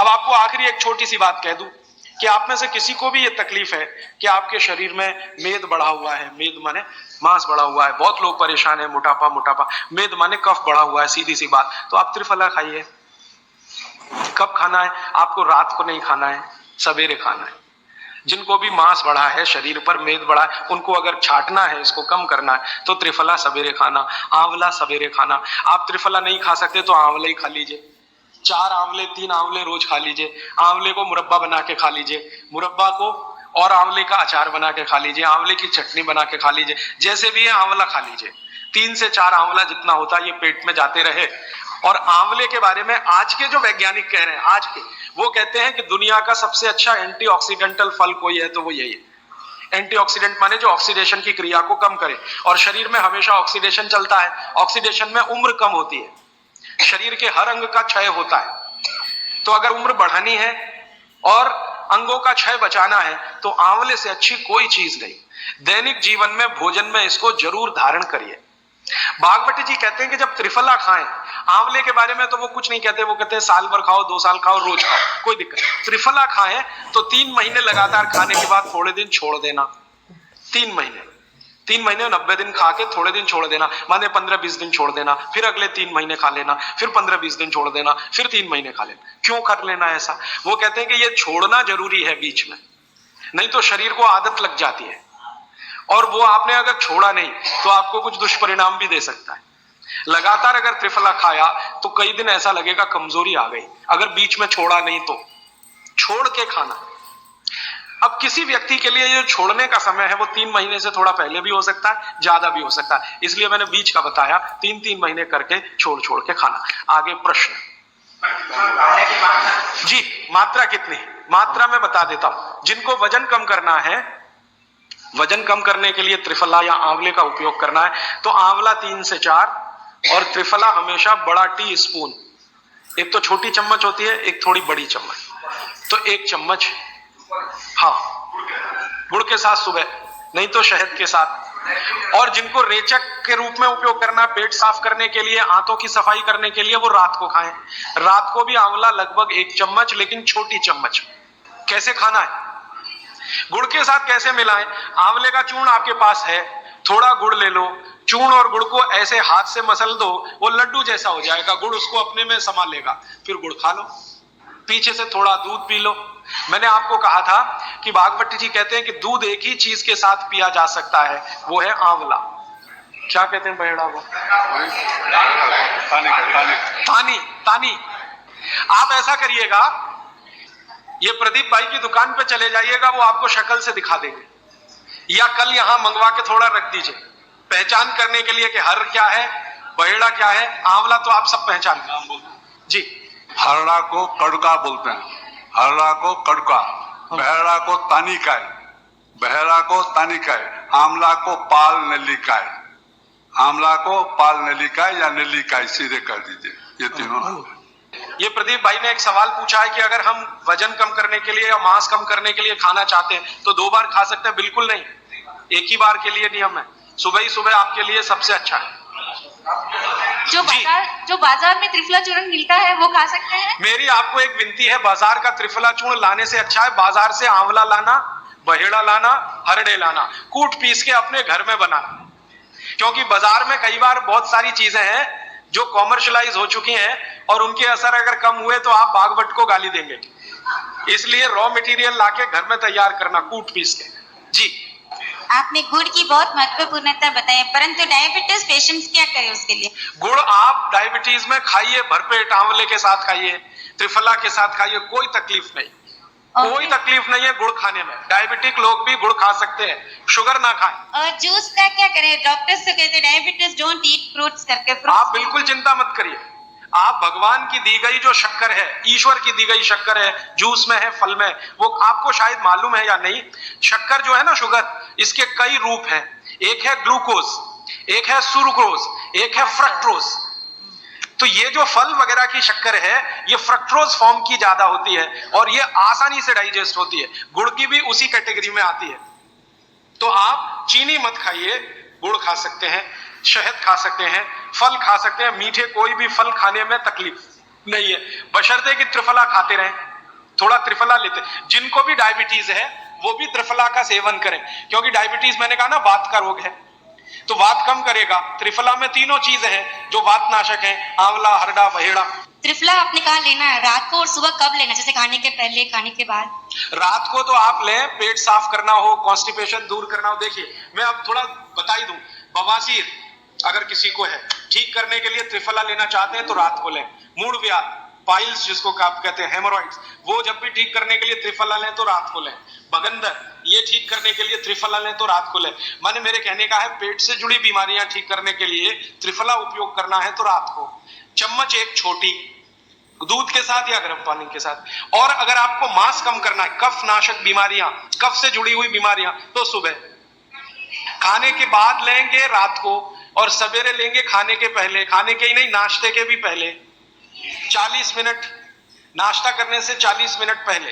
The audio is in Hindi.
अब आपको आखिरी एक छोटी सी बात कह दूं कि आप में से किसी को भी ये तकलीफ है कि आपके शरीर में मेद बढ़ा हुआ है, मेद माने मांस बढ़ा हुआ है, बहुत लोग परेशान है, मोटापा मोटापा, मेद माने कफ बढ़ा हुआ है, सीधी सी बात, तो आप त्रिफला खाइए। कब खाना है आपको? रात को नहीं खाना है, सवेरे खाना है। जिनको भी मांस बढ़ा है, शरीर पर मेद बढ़ा है, उनको अगर छाटना है, इसको कम करना है, तो त्रिफला सवेरे खाना, आंवला सवेरे खाना। आप त्रिफला नहीं खा सकते तो आंवला ही खा लीजिए, 4 आंवले 3 आंवले रोज खा लीजिए। आंवले को मुरब्बा बना के खा लीजिए, मुरब्बा को और आंवले का अचार बना के खा लीजिए, आंवले की चटनी बना के खा लीजिए, जैसे भी है आंवला खा लीजिए। 3 से 4 आंवला जितना होता है ये पेट में जाते रहे। और आंवले के बारे में आज के जो वैज्ञानिक कह रहे हैं, आज के, वो कहते हैं कि दुनिया का सबसे अच्छा एंटीऑक्सीडेंटल फल कोई है तो वो यही है। एंटीऑक्सीडेंट माने जो ऑक्सीडेशन की क्रिया को कम करे, और शरीर में हमेशा ऑक्सीडेशन चलता है। ऑक्सीडेशन में उम्र कम होती है, शरीर के हर अंग का क्षय होता है। तो अगर उम्र बढ़ानी है और अंगों का क्षय बचाना है तो आंवले से अच्छी कोई चीज नहीं। दैनिक जीवन में भोजन में इसको जरूर धारण करिए। भागवती जी कहते हैं कि जब त्रिफला खाएं, आंवले के बारे में तो वो कुछ नहीं कहते, वो कहते हैं साल भर खाओ, 2 साल खाओ, रोज खाओ, कोई दिक्कत नहीं। त्रिफला खाएं तो 3 महीने लगातार खाने के बाद थोड़े दिन छोड़ देना। 3 महीने 90 दिन खा के थोड़े दिन छोड़ देना, माने 15-20 दिन छोड़ देना, फिर अगले 3 महीने खा लेना, फिर 15-20 दिन छोड़ देना, फिर 3 महीने खा लेना। क्यों कर लेना ऐसा? वो कहते हैं कि ये छोड़ना जरूरी है बीच में, नहीं तो शरीर को आदत लग जाती है, और वो आपने अगर छोड़ा नहीं तो आपको कुछ दुष्परिणाम भी दे सकता है। लगातार अगर त्रिफला खाया तो कई दिन ऐसा लगेगा कमजोरी आ गई, अगर बीच में छोड़ा नहीं तो छोड़ के खाना। अब किसी व्यक्ति के लिए जो छोड़ने का समय है वो 3 महीने से थोड़ा पहले भी हो सकता है, ज्यादा भी हो सकता है, इसलिए मैंने बीच का बताया, 3-3 महीने करके छोड़ छोड़ के खाना। आगे प्रश्न जी, मात्रा कितनी? मात्रा में बता देता हूं। जिनको वजन कम करना है, वजन कम करने के लिए त्रिफला या आंवले का उपयोग करना है तो आंवला 3 से 4 और त्रिफला हमेशा बड़ा टी स्पून, एक तो छोटी चम्मच होती है, एक थोड़ी बड़ी चम्मच, तो 1 चम्मच, हाँ, गुड़ के साथ सुबह, नहीं तो शहद के साथ। और जिनको रेचक के रूप में उपयोग करना, पेट साफ करने के लिए, आंतों की सफाई करने के लिए, वो रात को खाएं। रात को भी आंवला लगभग 1 चम्मच, लेकिन छोटी चम्मच। कैसे खाना है? गुड़ के साथ कैसे मिलाएं? आंवले का चूर्ण आपके पास है, थोड़ा गुड़ ले लो, चूर्ण और गुड़ को ऐसे हाथ से मसल दो, वो लड्डू जैसा हो जाएगा, गुड़ उसको अपने में समा लेगा, फिर गुड़ खा लो। पीछे से थोड़ा दूध पी लो। मैंने आपको कहा था कि भागवती जी कहते हैं कि दूध एक ही चीज के साथ पिया जा सकता है, वो है आंवला। क्या कहते हैं बहेड़ा को? तानी। तानी। आप ऐसा करिएगा, ये प्रदीप भाई की दुकान पे चले जाइएगा, वो आपको शक्ल से दिखा देंगे, या कल यहां मंगवा के थोड़ा रख दीजिए, पहचान करने के लिए कि हर क्या है, बहेड़ा क्या है, आंवला तो आप सब पहचान जी। हरड़ा को कड़का बोलते हैं, हरड़ा को कड़का, बहेड़ा को तानिकाय, बहेड़ा को तानिकाय, आंवला को पाल नेल्लिकाय, आंवला को पाल नेल्लिकाय या नेल्लिकाय सीधे कर दीजिए, ये तीनों। ये प्रदीप भाई ने एक सवाल पूछा है कि अगर हम वजन कम करने के लिए या मांस कम करने के लिए खाना चाहते हैं तो 2 बार खा सकते हैं? बिल्कुल नहीं, एक ही बार के लिए नियम है, सुबह ही सुबह आपके लिए सबसे अच्छा है। जो बाजार में त्रिफला चूर्ण मिलता है वो खा सकते हैं? मेरी आपको एक विनती है, बाजार का त्रिफला चूर्ण लाने से अच्छा है बाजार से आंवला लाना, बहेड़ा लाना, हरड़े लाना, कूट पीस के अपने घर में बनाना। क्योंकि बाजार में कई बार बहुत सारी चीजें हैं जो कॉमर्शलाइज हो चुकी हैं और उनके असर अगर कम हुए तो आप बागवट को गाली देंगे, इसलिए रॉ मटेरियल लाके घर में तैयार करना, कूट पीस के। जी, आपने गुड़ की बहुत महत्वपूर्णता बताई, परंतु डायबिटीज पेशेंट्स क्या करें उसके लिए? गुड़ आप डायबिटीज में खाइए, भरपेट आंवले के साथ खाइए, त्रिफला के साथ खाइए, कोई तकलीफ नहीं, कोई तकलीफ नहीं है गुड़ खाने में। डायबिटिक लोग भी गुड़ खा सकते हैं, शुगर ना खाएं। और जूस का क्या करें? डॉक्टर्स तो कहते हैं डायबिटीज डोंट ईट फ्रूट्स करके। आप बिल्कुल चिंता मत करिए, आप भगवान की दी गई जो शक्कर है, ईश्वर की दी गई शक्कर है, जूस में है, फल में, वो आपको शायद मालूम है या नहीं, शक्कर जो है ना, शुगर, इसके कई रूप हैं। एक है ग्लूकोज, एक है सुक्रोज, एक है फ्रक्टोज। तो ये जो फल वगैरह की शक्कर है, ये फ्रक्टोज फॉर्म की ज्यादा होती है और ये आसानी से डाइजेस्ट होती है। गुड़ की भी उसी कैटेगरी में आती है। तो आप चीनी मत खाइए, गुड़ खा सकते हैं, शहद खा सकते हैं, फल खा सकते हैं, मीठे कोई भी फल खाने में तकलीफ नहीं है, बशर्ते कि त्रिफला खाते रहें। थोड़ा त्रिफला लेते, जिनको भी डायबिटीज है वो भी त्रिफला का सेवन करें, क्योंकि डायबिटीज मैंने कहा ना वात का रोग है, तो वात कम करेगा। त्रिफला में तीनों चीजें हैं जो वात नाशक हैं, आंवला, हरड़ा, बहेड़ा। त्रिफला आपने कहा लेना है रात को और सुबह कब लेना, जैसे खाने के पहले, खाने के बाद? रात को तो आप लें, पेट साफ करना हो, कॉन्स्टिपेशन दूर करना हो। देखिए मैं अब थोड़ा बता ही दूं, बवासीर अगर किसी को है, ठीक करने के लिए त्रिफला लेना चाहते हैं तो रात को लें। मूड व्याध, पाइल्स जिसको आप कहते हैं, हेमोरॉइड्स, वो जब भी ठीक करने के लिए त्रिफला लें तो रात को लें। बगंदर, ये ठीक करने के लिए त्रिफला लें तो रात को लें। माने मेरे कहने का है, पेट से जुड़ी बीमारियां ठीक करने के लिए त्रिफला उपयोग करना है तो रात को। चम्मच एक छोटी, दूध के साथ या गर्म पानी के साथ। और अगर आपको मांस कम करना है, कफ नाशक बीमारियां, कफ से जुड़ी हुई बीमारियां, तो सुबह खाने के बाद लेंगे रात को, और सवेरे लेंगे खाने के पहले, खाने के ही नहीं नाश्ते के भी पहले 40 मिनट, नाश्ता करने से 40 मिनट पहले।